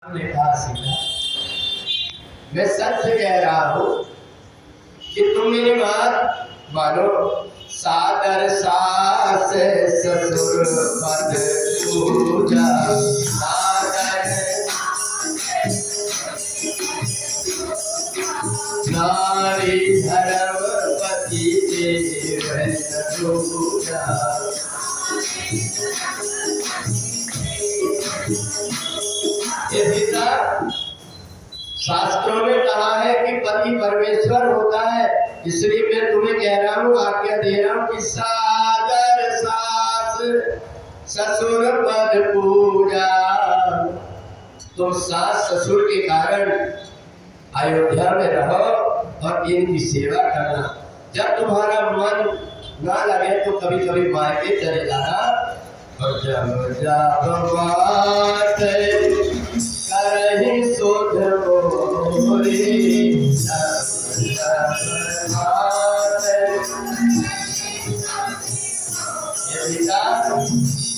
ने कहा सीता, मैं सच कह रहा हूं कि तुम मेरी बात मानो। सादर सास ससुर पद पूजा, नारी धर्म पति देव पूजा। ये सीता, शास्त्रों में कहा है कि पति परमेश्वर होता है, इसलिए मैं तुम्हें कह रहा हूँ, आज्ञा दे रहा हूँ कि सादर सास ससुर पद पूजा। तुम सास ससुर के कारण अयोध्या में रहो और इनकी सेवा करना। जब तुम्हारा मन ना लगे तो कभी कभी मायके चले जाना। और जब जब बात करहि सुध मोरी,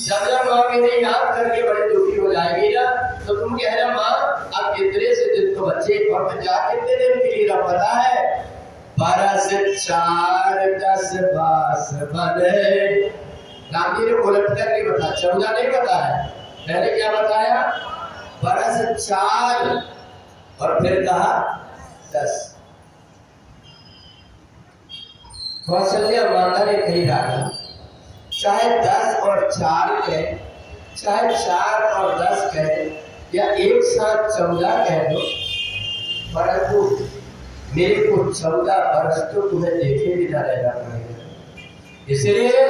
जब जब माँ मेरी याद करके बड़ी दुखी हो जाएगी ना, तो तुम कह रहे माँ अब कितने से दिन तो बच्चे और जा कितने दिन के लिए रब पता है? 4 10 बास बने। राम जी ने उलट करके बताया, 14 नहीं बताया। पहले क्या बताया? 4 और फिर कहा 10। कौशल्या माता ने कही रहा, चाहे 10 और 4 कहे, चाहे 4 और 10 कहे, या एक साथ 14 कह दो, परंतु मेरे को 14 वर्ष तो तुम्हें देखे बिना रहना पड़ेगा। इसलिए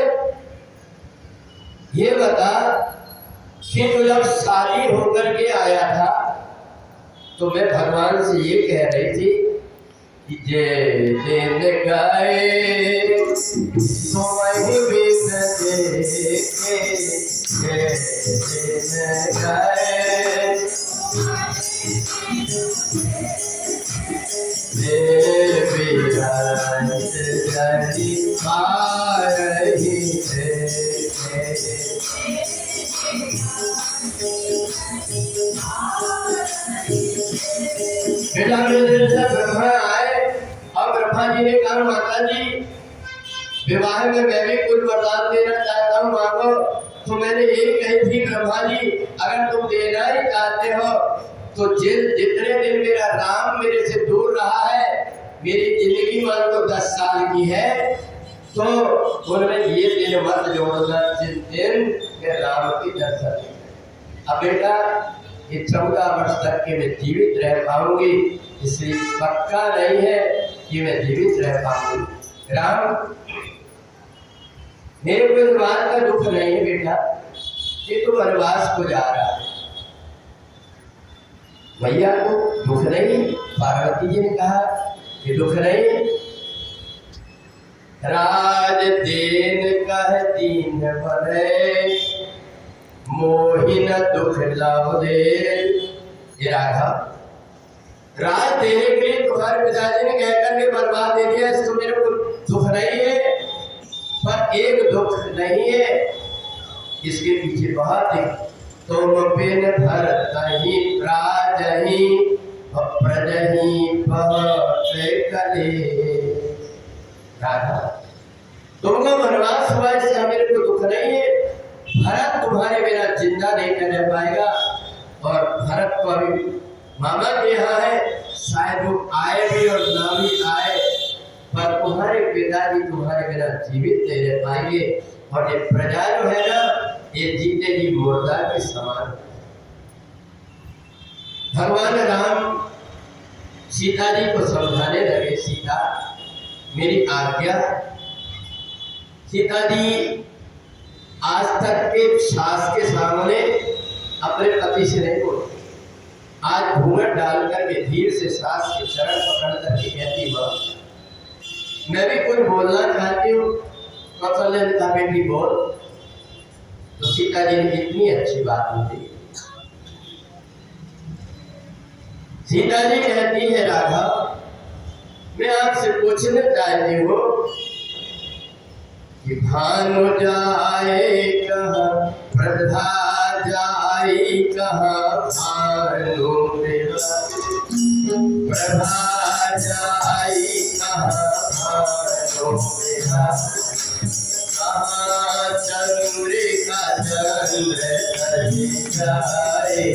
ये बता कि तो जब शादी होकर के आया था तो मैं भगवान से ये कह रही थी कि जे दिन गए तो वही बिन देखे, जे दिन गए ब्रह्मा आए और ब्रह्मा जी ने कहा माता जी विवाह में मैं भी कुछ वरदान देना चाहता हूँ, मांगो। तो मैंने यही कही थी ब्रह्मा जी, अगर तुम देना ही चाहते हो तो जितने दिन मेरा राम मेरे से दूर रहा है, मेरी जिंदगी मान लो 10 साल की है, तो उनमें ये दिन मत जोड़ना जिस दिन मैं राम की दर्शन। अब बेटा ये 14 वर्ष तक के मैं जीवित रह पाऊंगी, इसलिए पक्का नहीं है कि मैं जीवित रह पाऊंगी। राम मेरे को इस बात का दुख नहीं है बेटा कि तू वनवास को जा रहा है। भैया को दुख नहीं, पार्वती जी ने कहा कि दुख नहीं। राज देन कह दीन बने, मोहिन दुख लाभ दे। राघव राज देने के लिए तुम्हारे पिताजी ने कहकर के बर्बाद दे दिया, इसको मेरे को दुख नहीं है। पर एक दुख नहीं है, इसके पीछे बहुत है। तुम बिन भरतहि राजहि प्रजहि बहुत कले। राधा तुमको वनवास हुआ, इससे मेरे को दुख नहीं है। भरत तुम्हारे बिना जिंदा नहीं रह पाएगा, और भरत को अभी मामा के यहाँ है, शायद वो आए भी और ना भी आए, पर तुम्हारे पिताजी तुम्हारे बिना जीवित नहीं रह पाएंगे। और ये प्रजा जो है ना, ये जीते जी मुर्दा के समान। भगवान राम सीता जी को समझाने लगे, सीता मेरी आज्ञा। सीता जी आज तक के सास के सामने अपने पति से नहीं बोलती। आज घूंघट डाल करके धीरे से सास के चरण पकड़ करके कहती, मां मैं भी कुछ बोलना चाहती हूँ। कौशल्या ने कहा बेटी बोल। तो सीता जी ने इतनी अच्छी बात बोली। सीता जी कहती है, राघव मैं आपसे पूछना चाहती हूँ कि भानु जाए कहाँ, प्रधा जाए कहाँ, मानो प्रभा जाई कहाँ मानो चंद्रिका चंद्र जाए।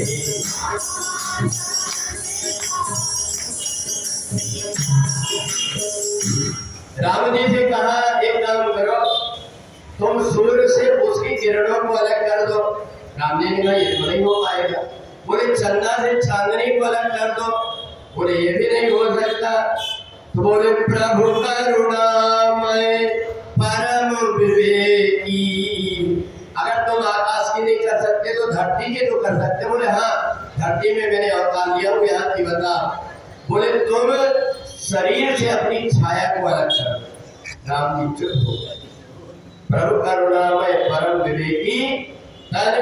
राम जी से कहा एक काम करो, तुम सूर्य से उसकी किरणों को अलग कर दो। राम जी ने कहा ये तो नहीं हो पाएगा। बोले चंदा से चांदनी को अलग कर दो। बोले ये भी नहीं हो सकता। तो बोले प्रभु करुणामय परम विवेकी, अगर तुम आकाश की नहीं कर सकते तो धरती के तो कर सकते। बोले हाँ, धरती में मैंने अवतार लिया हूँ, यहाँ की बता। बोले तुम शरीर से अपनी छाया को अलग करो। राम जी चुप हो गए। प्रभु करुणामय परम विवेकी, तन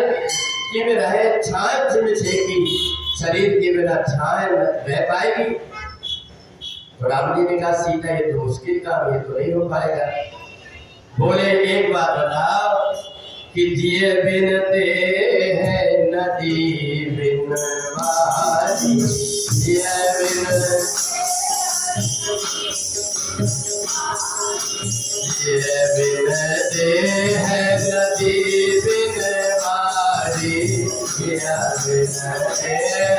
में रहे छाया छिमछेकी, शरीर के बिना छाया रह पाएगी। तो राम जी ने कहा सीता ये तो मुश्किल काम, ये तो नहीं हो पाएगा। बोले एक बात बताओ कि जिए बिन ते है नदी बिन वारी, जिए बिन ते है नदी बिन वारी, जिए बिन ते है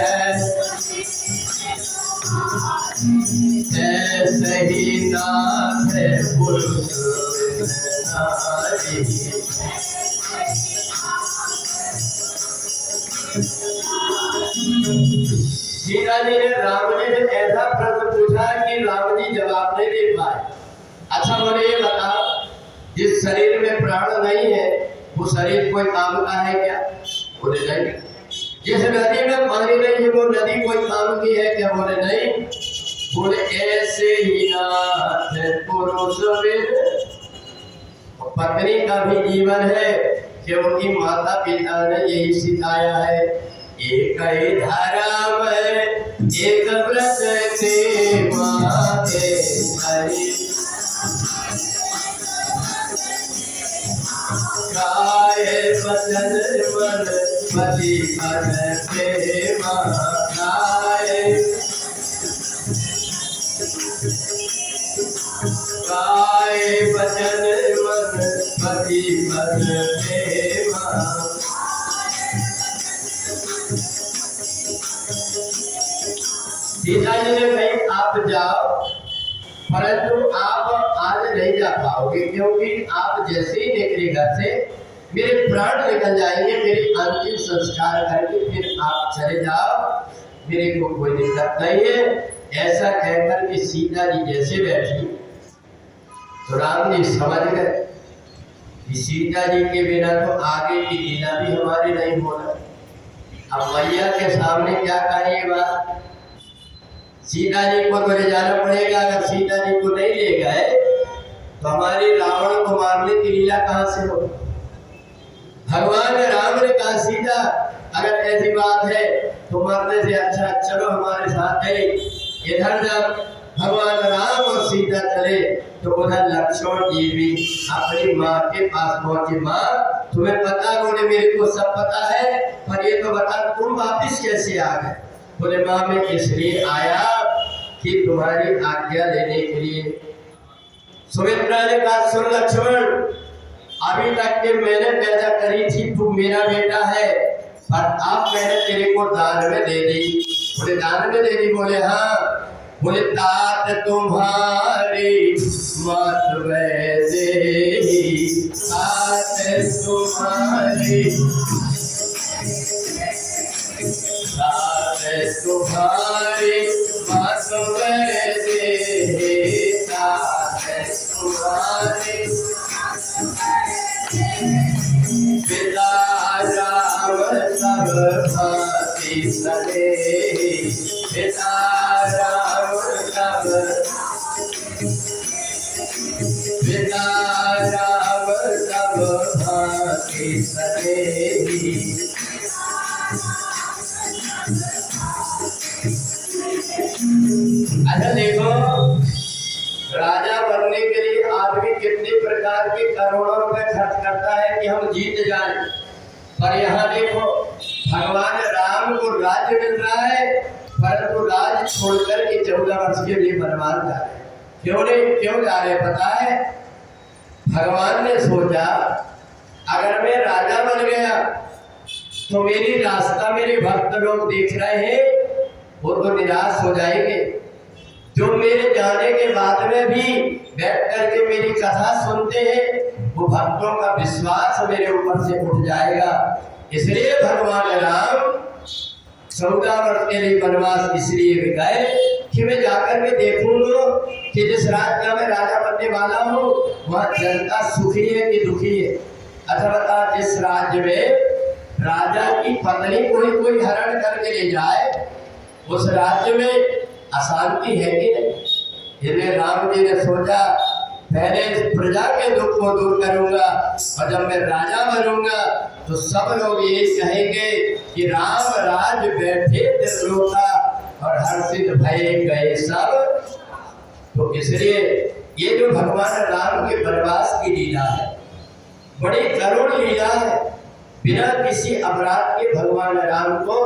ऐसे ही नाथ है पुरुष नारी। सीता जी ने राम जी से ऐसा प्रश्न पूछा कि राम जी जवाब नहीं दे पाए। अच्छा बोले ये बताओ, जिस शरीर में प्राण नहीं है वो शरीर कोई काम का है क्या? बोले नहीं। जिस नदी में पानी नहीं है वो नदी कोई काम की है क्या? बोले नहीं। बोले ऐसे ही नाथ पुरुष पत्नी का भी जीवन है, क्योंकि माता पिता ने यही सिखाया है। एक ही धारा में एक व्रत के माते हरि, गाये बचन मन पति मन प्रेम, गाये बचन मन पति मन प्रेम। सीता जी ने कही आप जाओ, परंतु आप आज नहीं जा पाओगे, क्योंकि आप जैसे ही निकले घर से मेरे प्राण निकल जाएंगे। मेरी अंतिम संस्कार करके फिर आप चले जाओ, मेरे को कोई दिक्कत नहीं है। ऐसा कहकर कि सीता जी जैसे बैठी तो राम जी समझ गए कि सीता जी के बिना तो आगे की लीला भी हमारी नहीं होना। अब मैया के सामने क्या कहें ये बात? सीता जी को तो ले जाना पड़ेगा। अगर सीता जी को नहीं ले गए तो हमारी रावण को मारने की लीला कहाँ से हो? भगवान राम ने कहा सीता अगर ऐसी बात है तो मरने से अच्छा चलो हमारे साथ है। इधर जब भगवान राम और सीता चले तो उधर लक्ष्मण जी भी अपनी माँ के पास पहुंचे। माँ तुम्हें पता? बोले मेरे को सब पता है, पर ये तो बता तुम वापिस कैसे आ गए? बोले माँ मैं इसलिए आया कि तुम्हारी आज्ञा लेने के लिए। सुमित्रा ने कहा सुन लक्ष्मण, अभी तक के मैंने पैदा करी थी, तू मेरा बेटा है, पर अब मैंने तेरे को दान में दे दी। बोले दान में दे दी? बोले हाँ। बोले तात तुम्हारी मत वैसे, तात तुम्हारी तुम्हारी मत वैसे, तात तुम्हारी पिता राम सब भांति सने, पिता राम सब, पिता राम सब भांति सने। अच्छा देखो, राजा बनने के लिए आदमी कितने प्रकार के करोड़ों रुपए खर्च करता है कि हम जीत जाएं। पर यहाँ देखो भगवान राम को राज्य राज्य मिल रहा है, परंतु राज छोड़कर के 14 वर्ष के लिए बनवास जा रहे। क्यों जा रहे पता है? भगवान ने सोचा अगर मैं राजा बन गया तो मेरी रास्ता मेरे भक्त लोग देख रहे हैं, वो तो निराश हो जाएंगे। जो मेरे जाने के बाद में भी बैठ करके मेरी कथा सुनते हैं, वो भक्तों का विश्वास मेरे ऊपर से उठ जाएगा। इसलिए भगवान राम 14 वर्ष के लिए वनवास इसलिए गए कि मैं जाकर के देखूंगा कि जिस राज्य में राजा बनने वाला हूँ वहाँ जनता सुखी है कि दुखी है। अथवा जिस राज्य में राजा की पत्नी कोई हरण करके ले जाए, उस राज्य में अशांति है कि नहीं। इसलिए राम जी ने सोचा पहले प्रजा के दुख को दूर करूंगा, और जब मैं राजा बनूंगा तो सब लोग ये कहेंगे कि राम राज बैठे त्रिलोका और हर्षित भये गए सब। तो इसलिए ये जो भगवान राम के वनवास की लीला है, बड़ी करुण लीला है। बिना किसी अपराध के भगवान राम को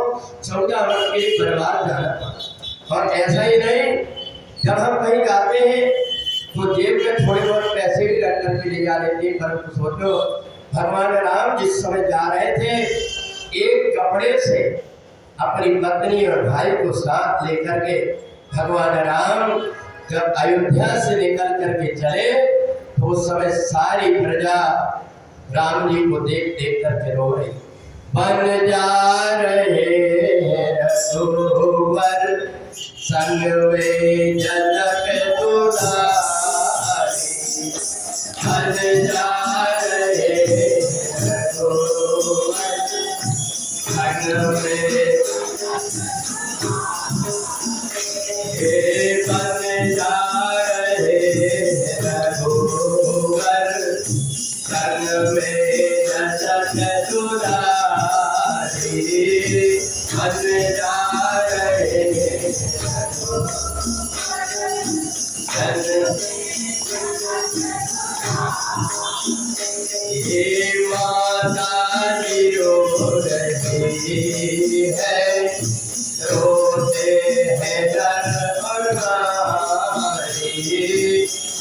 14 वर्ष के लिए वनवास जाना पड़ा। और ऐसा ही नहीं, जब हम कहीं जाते हैं तो जेब में थोड़े बहुत पैसे भी रख करके ले जा लेते हैं। परंतु सोचो भगवान राम जिस समय जा रहे थे, एक कपड़े से अपनी पत्नी और भाई को साथ लेकर के भगवान राम जब अयोध्या से निकल करके चले, तो उस समय सारी प्रजा राम जी को देख देख करके रो रही। बन जा रहे हैं रघुवर संग में जनक दुलारी, बन जा रहे हैं रघुवर संग में, बन जा रहे हैं रघुवर संग में जनक दुलारी, बन जा रहे हैं ये माता जी रो रही है, रोते हैं नर और नारी,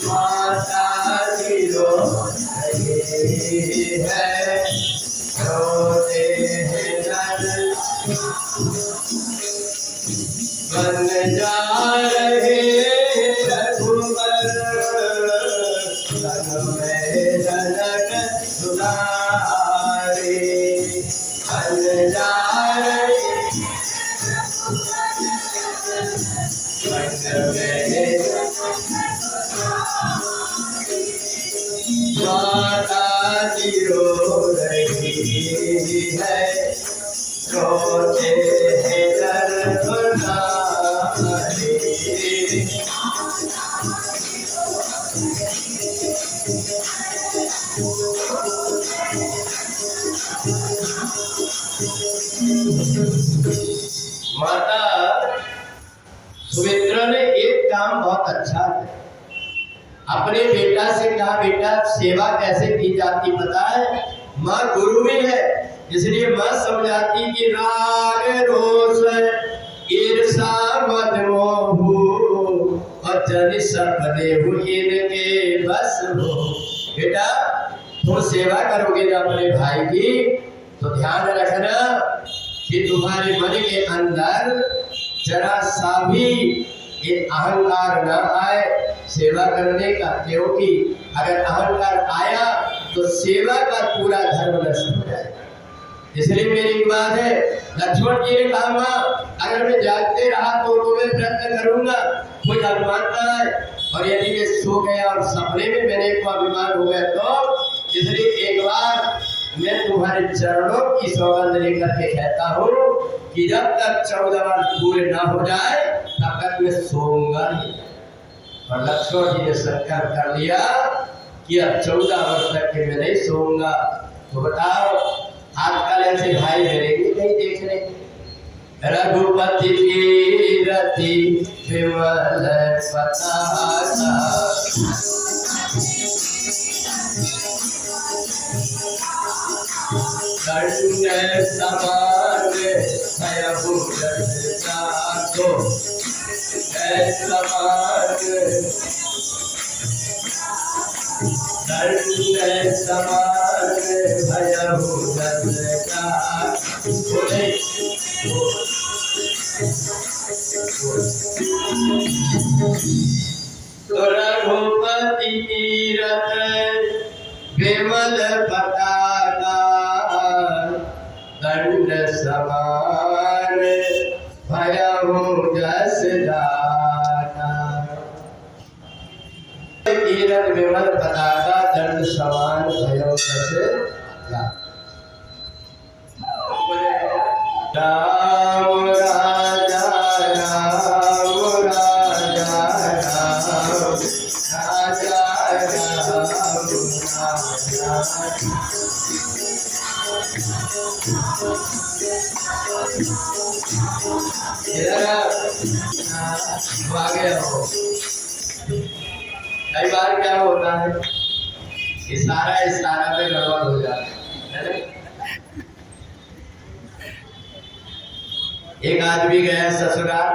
माता जी रो रही है, रोते हैं नर। बन जा रहे रघुवर संग में जनक दुलारी, बन जा रहे संग में। माता जी रो रही है, रोते हैं नर और नारी। माता सुमित्रा ने एक काम बहुत अच्छा किया। अपने बेटा से कहा, बेटा सेवा कैसे की जाती पता है? माँ गुरु भी है, इसलिए माँ समझाती कि राग रोष ईर्षा मद मोह और जन सपने इनके बस हो। बेटा तुम सेवा करोगे ना अपने भाई की, तो ध्यान रखना कि तुम्हारे मन के अंदर जरा सा भी ये अहंकार न आए सेवा करने का। क्योंकि अगर अहंकार आया तो सेवा का पूरा धर्म नष्ट हो जाएगा। इसलिए मेरी बात है, लक्ष्मण जी ने कहा माँ अगर मैं जागते रहा तो मैं प्रयत्न करूंगा, कोई अभिमान ना आए, और यदि मैं सो गया और सपने में मैंने को अभिमान हो गया तो। इसलिए एक बार मैं तुम्हारे चरणों की सौगंध लेकर के कहता हूँ कि जब तक 14 वर्ष पूरे ना हो जाए तब तक मैं सोऊंगा नहीं। और लक्ष्मण जी ने संकल्प कर लिया कि अब 14 वर्ष तक के मैं नहीं सोऊंगा। तो बताओ आजकल ऐसे भाई मिलेंगे कहीं देखने? रघुपति की रति विमल पताका, दंड समान भयहु जस जाको समान दंड समान भयहु जस जाको। रघुपति तीरथ विमल पताका दंड समान भयहु जस जाका। तीरथ विमल पताका दंड समान भयहु जस जाका। राम राजा राम राजा राम राजा आगे हो। कई बार क्या होता है, इशारा इशारा पे गड़बड़ हो जाता है। एक आदमी गया ससुराल,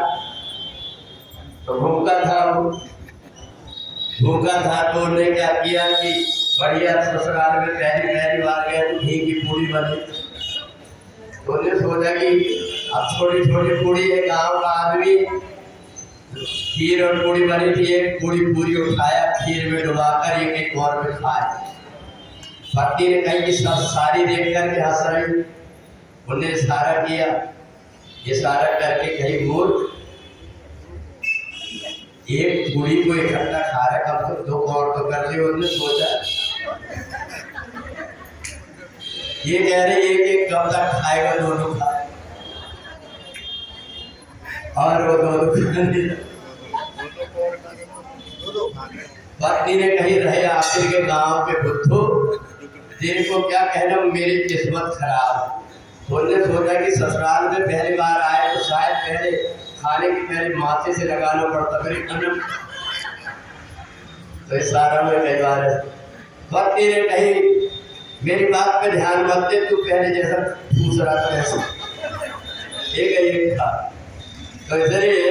तो भूखा था तो उन्होंने क्या किया कि बढ़िया ससुराल में पहली बार गया तो घी की पूरी बनी। तो उन्हें सोचा कि अब छोटी छोटी पूरी है, गांव का आदमी, खीर और पूरी बनी थी, एक पूरी उठाया, खीर में डुबाकर एक एक और में खाया। पत्नी ने कही कि सब सारी देख करके हंस रही। उन्हें इशारा किया, इशारा करके कही मूर्ख, एक पूरी को इकट्ठा खा रहा, कब तक दो और तो कर ली। उन्होंने सोचा ये कह रहे एक एक कब तक खाएगा, दोनों खाए, और वो दोनों पत्नी ने कही रहे आखिर के गांव के बुद्धू, तेरे को क्या कहना, मेरी किस्मत खराब। उन्होंने सोचा कि ससुराल में पहली बार आए तो शायद पहले खाने की पहले माथे से लगाना पड़ता, फिर अन्न। तो इस सारा में कई बार पत्नी ने कही मेरी बात पे ध्यान मत दे, तू पहले जैसा पूछ रहा था ऐसा एक था। तो इसलिए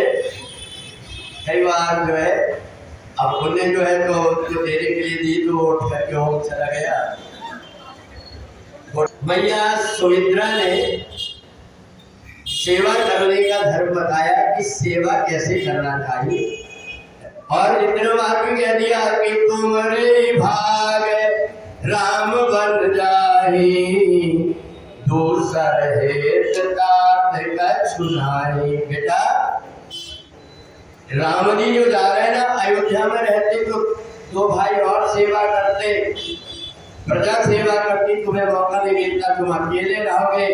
कई बार जो है, अब उन्हें जो है तो जो देने के लिए दी तो उठ करके होम चला गया। मैया सुमित्रा ने सेवा करने का धर्म बताया कि सेवा कैसे करना चाहिए, और इतना बात भी कह दिया कि तुम्हारे भाग राम बन जाही, दूसर हेत तात कछु नाहि। बेटा राम जी जो जा रहे हैं ना, अयोध्या में रहते तो दो भाई और सेवा करते, प्रजा सेवा करती, तुम्हें मौका नहीं मिलता, तुम अकेले रहोगे,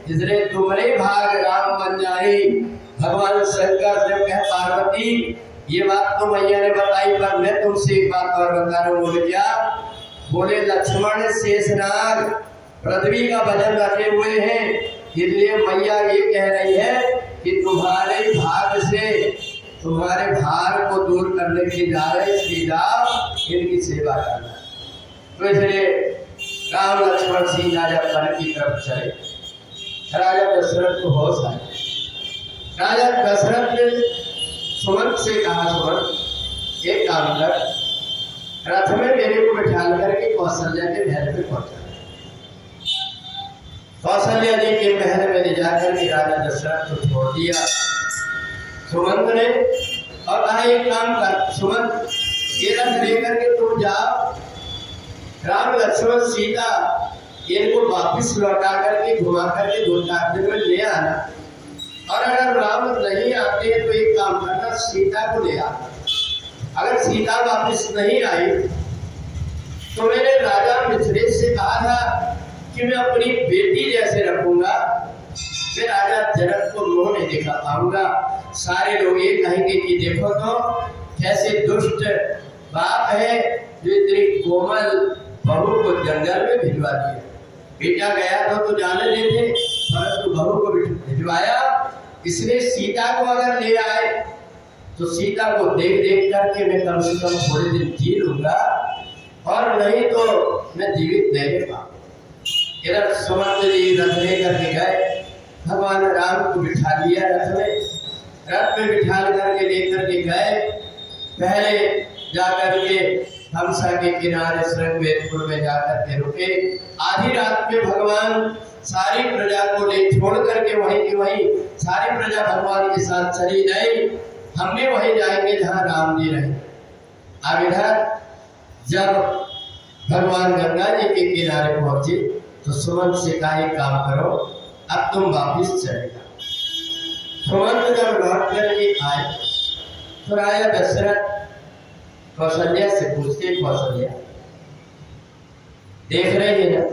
इसलिए तुम्हारे भाग राम बन जाही। भगवान शंकर जब कह पार्वती, ये बात तो मैया ने बताई, पर मैं तुमसे एक बात और बता रहा हूँ। बोले क्या? बोले लक्ष्मण शेषनाग पृथ्वी का वजन रखे हुए हैं, इसलिए मैया ये कह रही है कि तुम्हारे भाग से तुम्हारे भार को दूर करने के लिए जा रहे, श्री राम इनकी सेवा करना। तो इसलिए राम लक्ष्मण सीता जब वन की तरफ चले, राजा दशरथ को होश आया। राजा दशरथ ने सुमंत से कहा, सुमंत एक काम कर, रथ में मेरे को बिठा करके कौशल्या के महल में पहुंचा। कौशल्या जी के महल में ले जाकर के राजा दशरथ को छोड़ दिया सुमंत ने, और कहा एक काम कर सुमंत, ये रथ लेकर के तुम जाओ, राम लक्ष्मण सीता इनको वापिस लौटा करके घुमा करके 2-4 दिन में ले आना, और अगर राम नहीं आते तो एक काम करना, सीता को ले आना। अगर सीता वापिस नहीं आई तो मैंने राजा मिथिलेश से कहा था कि मैं अपनी बेटी जैसे रखूंगा, मैं राजा जनक को मुंह नहीं दिखा पाऊंगा। सारे लोग ये कहेंगे कि देखो तो कैसे दुष्ट बाप है जो इतनी कोमल बहू को जंगल में भिजवा दिया। बेटा गया तो जाने देते, परंतु बहू को भिजवाया। इसलिए सीता को अगर ले आए तो सीता को देख देख करके मैं कम से कम थोड़े दिन जी लूंगा, और नहीं तो मैं जीवित नहीं पाऊंगा। इधर सुमंत जी रथ लेकर के गए, भगवान राम को बिठा लिया रथ में, रथ में बिठा करके लेकर के गए। पहले जाकर के हमसा के किनारे श्रृंगवेरपुर में जाकर के रुके। आधी रात में भगवान सारी प्रजा को ले छोड़ करके वहीं की वहीं सारी प्रजा भगवान के साथ चली गई। हम भी वहीं जाएंगे जहाँ राम जी रहे। अब इधर जब भगवान गंगा जी के किनारे पहुंचे तो सुमंत से कहा एक काम करो, अब तुम वापिस चले जाओ। सुमंत जब लौट करके आए तो राजा दशरथ कौशल्या से पूछते, कौशल्या देख रही है ना,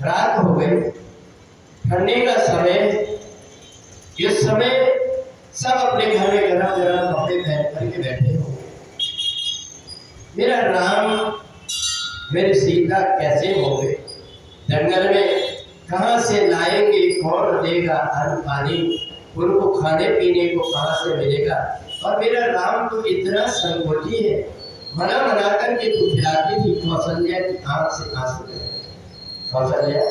रात हो गई, ठंडी का समय, इस समय सब अपने घर में गरम गरम कपड़े पहन करके बैठे हो, मेरा राम मेरी सीता कैसे होंगे, जंगल में कहाँ से लाएंगे, कौन देगा अन्न पानी, उनको खाने पीने को कहाँ से मिलेगा। और मेरा राम तो इतना संकोची है, मना मना करके तू खिलाती थी। कौशल्या की आंख से आंसू गए। कौशल्या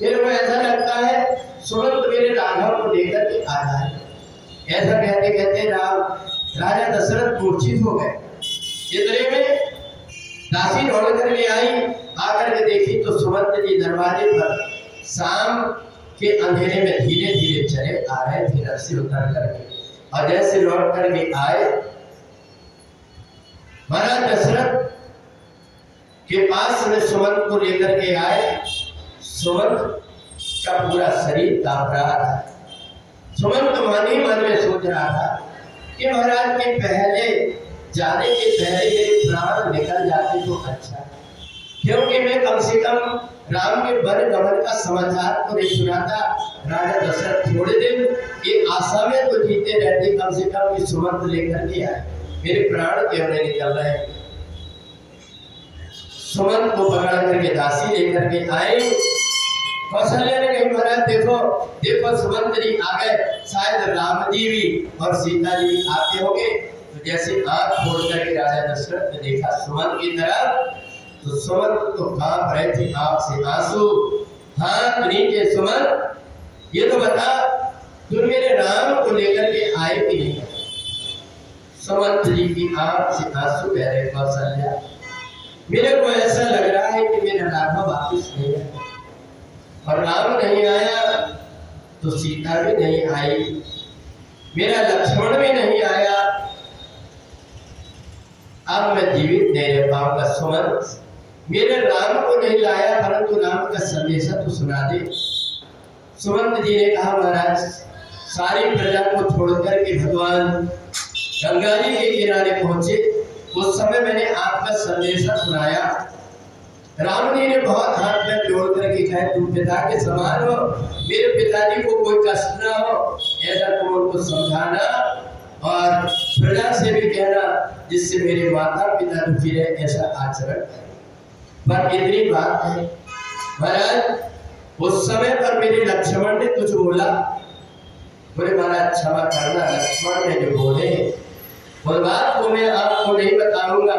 मेरे को ऐसा लगता है सुमंत मेरे राघव को लेकर के आ जाए। ऐसा कहते कहते राजा दशरथ मूर्छित हो गए। इतने में दासी दौड़ करके आई, आकर के देखी तो सुमंत जी दरवाजे पर शाम के अंधेरे में धीरे धीरे चले आ रहे थे रथ से उतर करके। और जैसे लौट करके आए, महाराज दशरथ के पास में सुमंत को लेकर के आए। सुमंत का पूरा शरीर कांप रहा था। सुमंत मन ही मन में सोच रहा था कि महाराज के पहले जाने के पहले मेरे प्राण निकल जाते तो अच्छा, क्योंकि मैं कम से कम राम के वन गमन का समाचार तो नहीं सुना था। राजा दशरथ थोड़े दिन एक आशा में तो जीते रहते कम से कम कि सुमंत लेकर के आए, मेरे प्राण क्यों नहीं निकल रहे। सुमंत को पकड़ करके दासी लेकर के आए। कौशल्या ने कही, महाराज देखो देखो सुमंत जी आ गए, शायद राम जी भी और सीता जी भी आते होंगे। तो जैसे आंख खोल करके राजा दशरथ ने देखा सुमंत की तरफ, तो सुमंत तो कांप रहे थे, आंख से आंसू। हाथ नीचे, सुमंत ये तो बता तुम मेरे राम को लेकर के आए कि नहीं। सुमंत जी की आंख से आंसू बह रहे। कौशल्या मेरे को ऐसा लग रहा है कि मेरा राघव वापिस नहीं आया, और राम नहीं आया तो सीता भी नहीं आई, मेरा लक्ष्मण भी नहीं आया, अब मैं जीवित नहीं रह पाऊंगा। सुमंत मेरे राम को नहीं लाया, परंतु राम का संदेशा तो सुना दे। सुमंत जी ने कहा, महाराज सारी प्रजा को छोड़कर के भगवान गंगा जी के किनारे पहुंचे। उस समय मैंने आपका संदेशा सुनाया। राम जी ने बहुत हाथ में जोड़ करके कहा, तुम पिता के समान हो, मेरे पिताजी को कोई कष्ट ना हो, ऐसा तुम उनको समझाना और प्रजा से भी कहना, जिससे मेरे माता पिता दुखी रहे, ऐसा आचरण। पर इतनी बात है महाराज, उस समय पर मेरे लक्ष्मण ने कुछ बोला, बोले महाराज क्षमा करना, लक्ष्मण ने जो बोले उस बात को मैं आपको नहीं बताऊंगा,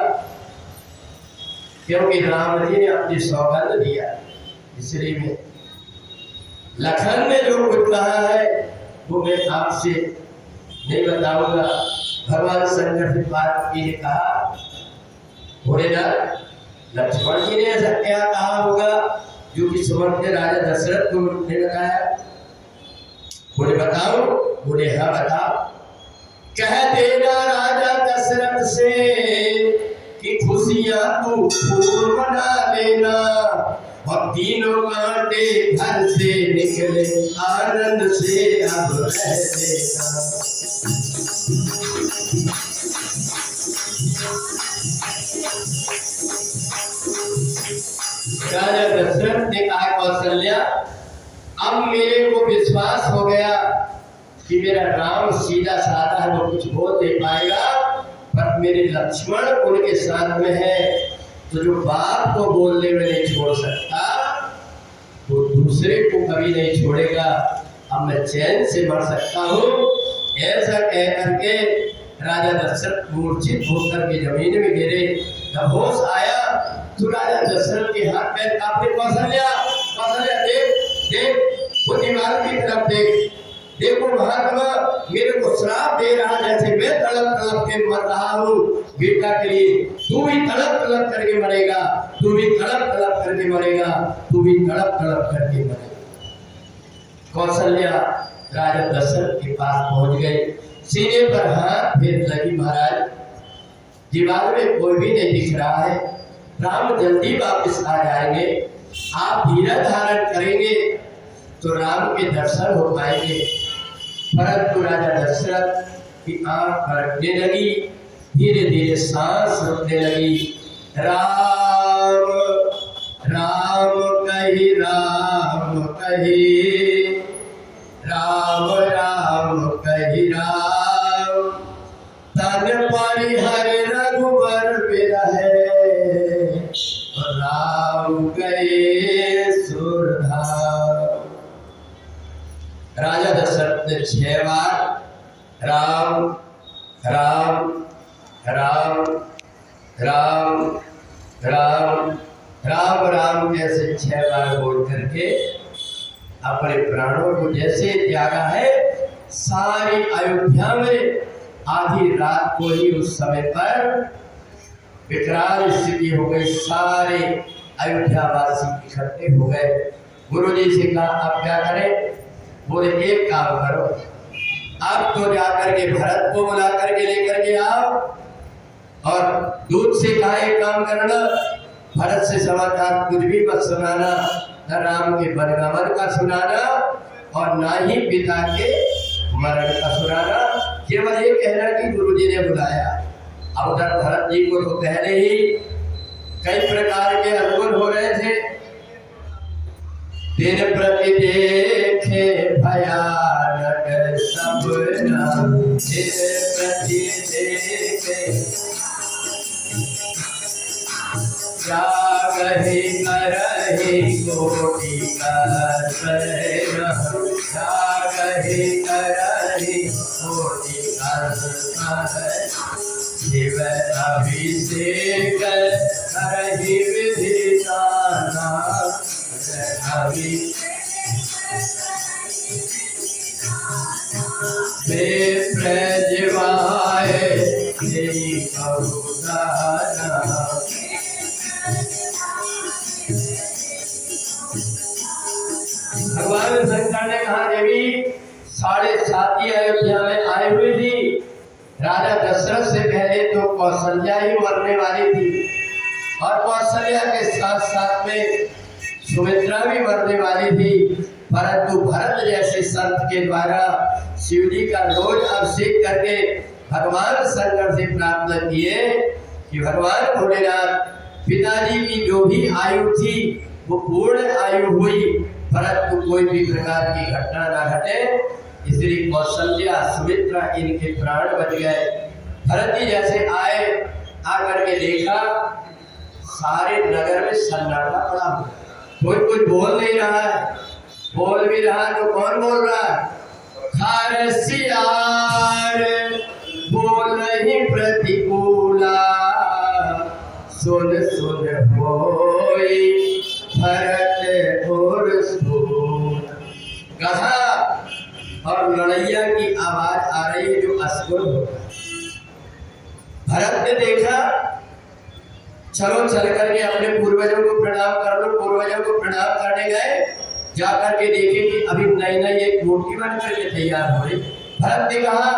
क्योंकि राम जी ने अपनी सौगंध दिया। इसलिए में लखन ने जो कुछ कहा है वो मैं आपसे नहीं बताऊंगा। भगवान शंकर से बात की ने कहा, भोलेनाथ लक्ष्मण जी ने ऐसा क्या कहा होगा जो कि सुमंत ने राजा दशरथ को नहीं बताया। बोले बताओ। बोले हाँ बताओ। कह देना राजा दशरथ से कि खुशियां तू खूब मना लेना, और तीनों कांटे घर से निकले आनंद से अब रह लेना। राजा दशरथ ने कहा, कौशल्या अब मेरे को विश्वास हो गया कि मेरा राम सीधा साधा है, वो कुछ बोल नहीं पाएगा, पर मेरे लक्ष्मण उनके साथ में है, तो जो बाप को बोलने में नहीं छोड़ सकता वो दूसरे को कभी नहीं छोड़ेगा। अब मैं चैन से मर सकता हूँ। ऐसा कह करके राजा दशरथ मूर्छित होकर के जमीन में गिरे। जब होश आया तो राजा दशरथ के हाथ पैर कांपे। कौशल्या कौशल्या देख देख वो दीवार की तरफ देख, देखो महात्मा मेरे को श्राप दे रहा, जैसे मैं तड़प तड़प के मर रहा हूँ बेटा के लिए, तू भी तड़प तड़प करके मरेगा, तू भी तड़प तड़प करके मरेगा, तू भी तड़प तड़प करके मरेगा। कौशल्या राजा दशरथ के पास पहुंच गए, सीने पर हाथ फेर लगी, महाराज दीवार में कोई भी नहीं दिख रहा है, राम जल्दी वापस आ जाएंगे, आप धीरज धारण करेंगे तो राम के दर्शन हो पाएंगे। परंतु राजा दशरथ की आंख फड़कने लगी, धीरे धीरे सांस रुकने लगी। राम राम कही, राम कही, राम राम कही, राम तन परिहर रघुबर बिरहे, राम गए सुरधाम। राजा दशरथ ने 6 बार राम राम राम राम राम राम राम जैसे 6 बार बोल करके अपने प्राणों को जैसे त्यागा है। सारी अयोध्या में आधी रात को ही उस समय पर विकराल स्थिति हो गई, सारे अयोध्यावासी इकट्ठे हो गए। गुरुजी से कहा अब क्या करें? बोले एक काम करो, अब तो जाकर के भरत को बुला करके लेकर के आओ, और दूध से कहा एक काम करना, भरत से समाचार कुछ भी मत सुनाना, न राम के वनगमन का सुनाना और ना ही पिता के मरण का सुनाना, केवल ये कहना कि गुरुजी ने बुलाया। अब उधर भरत जी को तो पहले ही कई प्रकार के अनुभव हो रहे थे। दिन प्रति देखे भयानक सपना, दिन प्रति देखे जागहि करहि कोटि असरन, जागहि करहि कोटि असरन, शिव अभिषेक करहि विधि नाना, प्रजवाए भगवान शंकर ने कहा देवी 7.5 अयोध्या में आए हुए थी। राजा दशरथ से पहले तो कौशल्या ही मरने वाली थी, और कौशल्या के साथ साथ में सुमित्रा भी मरने वाली थी, परंतु भरत जैसे संत के द्वारा शिव जी का रोज अभिषेक करके भगवान शंकर से प्रार्थना किए कि भगवान भोलेनाथ पिताजी की जो भी आयु थी वो पूर्ण आयु हुई, परंतु कोई भी प्रकार की घटना ना घटे, इसलिए कौशल्या सुमित्रा इनके प्राण बच गए। भरत जी जैसे आए, आकर के देखा सारे नगर में सन्नाटा पड़ा हुआ, कोई कुछ बोल नहीं रहा है, बोल भी रहा तो कौन बोल रहा है? खारसियार बोल ही प्रतिकूला, सुन सुन होई भरत और सूर। कहा और लड़ैया की आवाज आ रही है जो असुर हो। भरत ने देखा, चलो चल करके अपने पूर्वजों को प्रणाम कर लो। पूर्वजों को प्रणाम करने गए, जाकर के देखे कि अभी नई नई एक मूर्ति बन करके तैयार हो रही। भरत ने कहा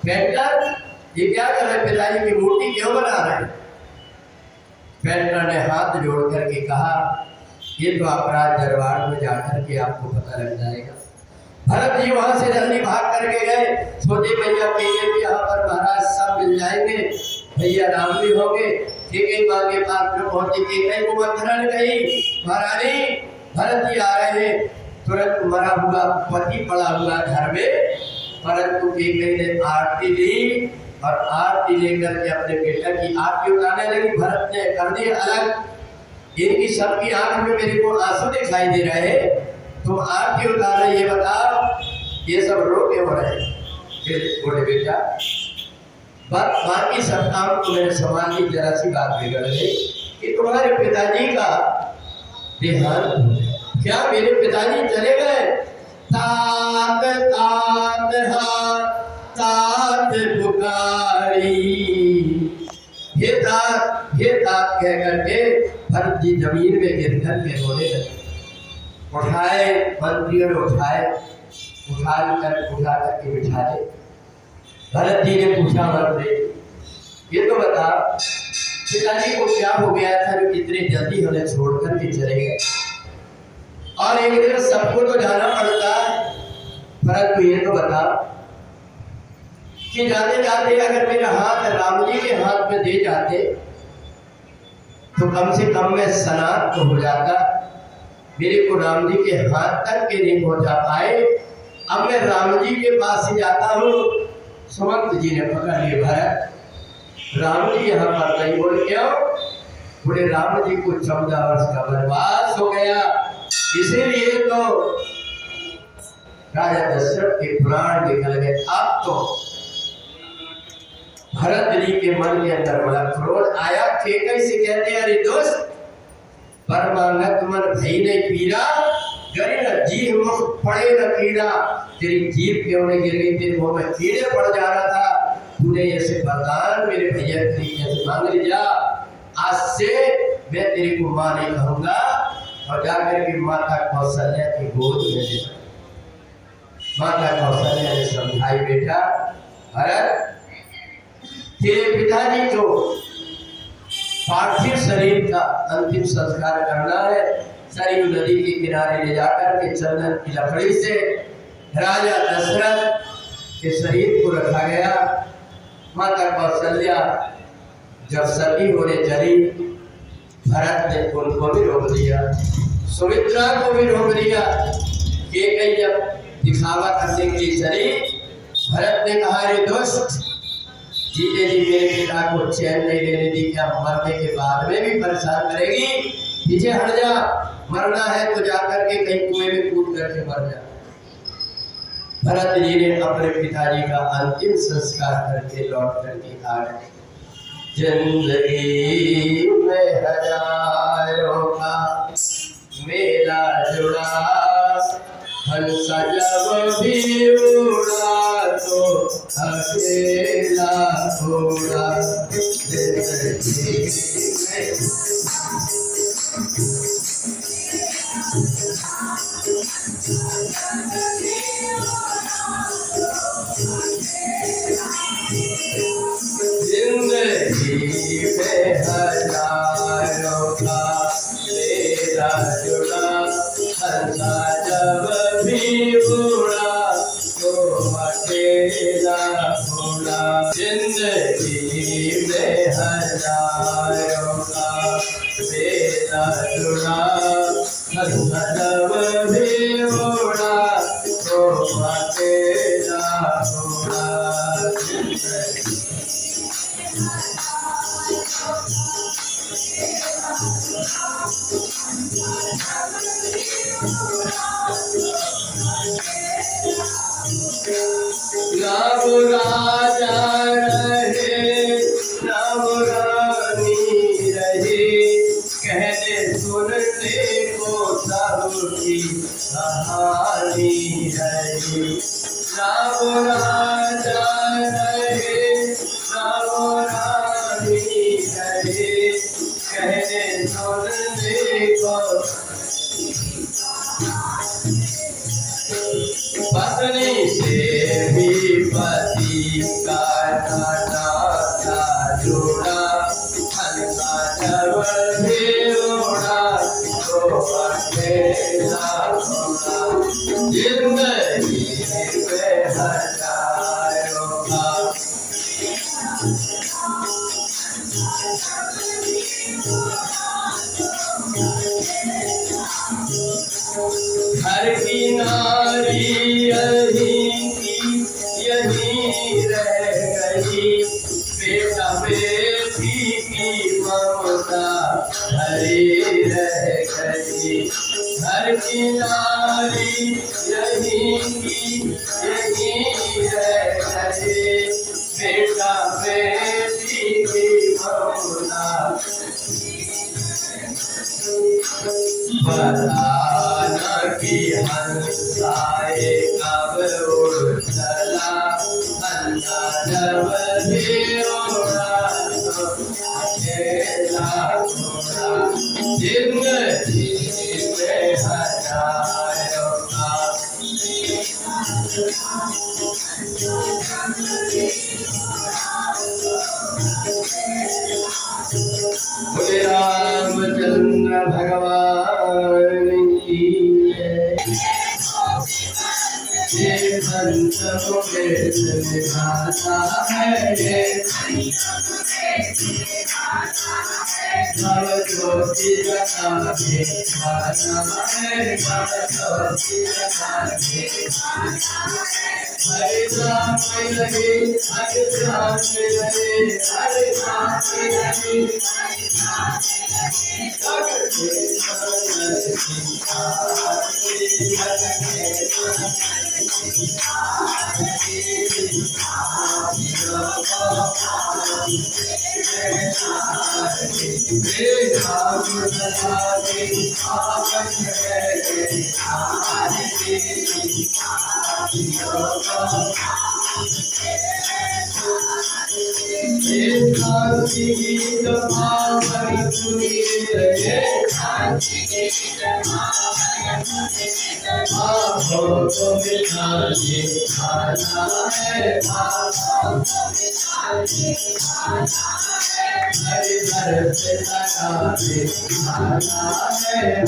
बेटा ये क्या कर रहे, पिताजी की मूर्ति क्यों बना रहे? बेटा ने हाथ जोड़ करके कहा ये तो अपराध दरबार में जाकर के आपको पता लग जाएगा। भरत जी वहां से जल्दी भाग करके गए, सोचे भैया कहिए कि यहाँ पर महाराज सब मिल जाएंगे, भैया राम भी होंगे। ठीक है, माँ के पास में पहुंचे, एक को मंत्रण कही महारानी भरत जी आ रहे हैं। तुरंत मरा हुआ पति पड़ा हुआ घर में, परंतु एक ने आरती ली और आरती लेकर के अपने बेटा की आरती उतारने लगी। भरत ने कर दी अलग, इनकी सबकी आंख में मेरे को आंसू दिखाई दे रहे हैं, तुम आरती उतार रहे, ये बताओ ये सब रो क्यों हो रहे? फिर बोले बेटा बाकी सब काम तुम्हें सवाल की जरा सी बात बिगड़ गई कि तुम्हारे पिताजी का देहांत, क्या मेरे पिताजी चले गए? तात तात तात पुकारी। हे तात कह करके भरत जी जमीन में गिर करके रोने लगे। उठाए, मंत्रियों ने उठा करके बिठा दे। भरत जी ने पूछा, मंत्री ये तो बता पिताजी को क्या हो गया था जो इतने जल्दी हमें छोड़ करके चले गए, और एक दिन सबको तो जाना पड़ता है, परंतु ये तो बता कि जाते जाते अगर मेरा हाथ राम जी के हाथ में दे जाते तो कम से कम में स्नान तो हो जाता। मेरे को राम जी के हाथ तक के नहीं पहुंचा पाए, अब मैं राम जी के पास ही जाता हूँ। सुमंत जी ने पकड़ लिए, भरत राम जी यहाँ पर नहीं, बोल क्यों? बोले राम जी को 14 वर्ष का वनवास हो गया, इसीलिए तो राजा दशरथ के प्राण निकल गए। अब तो भरत जी के मन के अंदर बड़ा क्रोध आया। कैसे कहते हैं, अरे दोस्त परमानंद मन भई नहीं पीरा, गरी न जीभ मुख पड़े न कीड़ा। तेरी जीभ क्यों नहीं गिर गई? तेरे मुंह में कीड़े पड़ जा रहा था। तूने ऐसे वरदान मेरे भैया तरीके से मांग लिया, आज से मैं तेरे को मां नहीं कहूंगा, और जाकर के माता कौशल्या की गोद में ले। माता कौशल्या ने समझाई, बेटा भरत तेरे पिताजी को पार्थिव शरीर का अंतिम संस्कार करना है। सरयू नदी के किनारे ले जाकर के चंदन की लकड़ी से राजा दशरथ के शरीर को रखा गया। माता कौशल्या जब सती होने चली, भरत ने उनको भी रोक दिया, सुमित्रा को भी रोक दिया। केकई जब दिखावा करने के लिए चली, भरत ने कहा, रे दोस्त जीते जी मेरे पिता को चैन नहीं लेने दी, क्या मरने के बाद में भी परेशान करेगी? पीछे हट जा, मरना है तो जाकर के कहीं कुएं में कूद करके मर जा। भरत जी ने अपने पिताजी का अंतिम संस्कार करके लौट करके आ गए। जिंदगी में हजारों का मेला जुड़ा, हंसा जब भी उड़ा तो अकेला उड़ा। जिंदगी में हजारों का मेला जुड़ा, हंसा जब भी उड़ा तो अकेला उड़ा। जिंदगी में हजारों का मेला जुड़ा, हंसा जब भी उड़ा तो अकेला उड़ा। राम राजा रहे, राम रानी रहे, कहने सुनने को सबकी कहानी रहे। राम राजा रहे, राम रानी रहे, कहने सुनने को। पत्नी से भी पति का नाता जोड़ा, हंसा जब भी उड़ा तो अकेला उड़ा। जिंदगी में हजारों का हर की नारी यही रह गई, बेटा बेटी की ममता हरी रह गई। हर की नारी यही रह गई, बेटा बेटी की ममता। बताना कि हंसाए जब भी रोना अकेला छोड़ा जिंदगी में हजारों बोले रामचंद्र भगवान की ये संत मुकेश निभाता है ये नव ज्योति जगा के भाता है नव ज्योति जगा के हरे राम लगे हरे राम लगे हरे राम लगे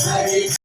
हरि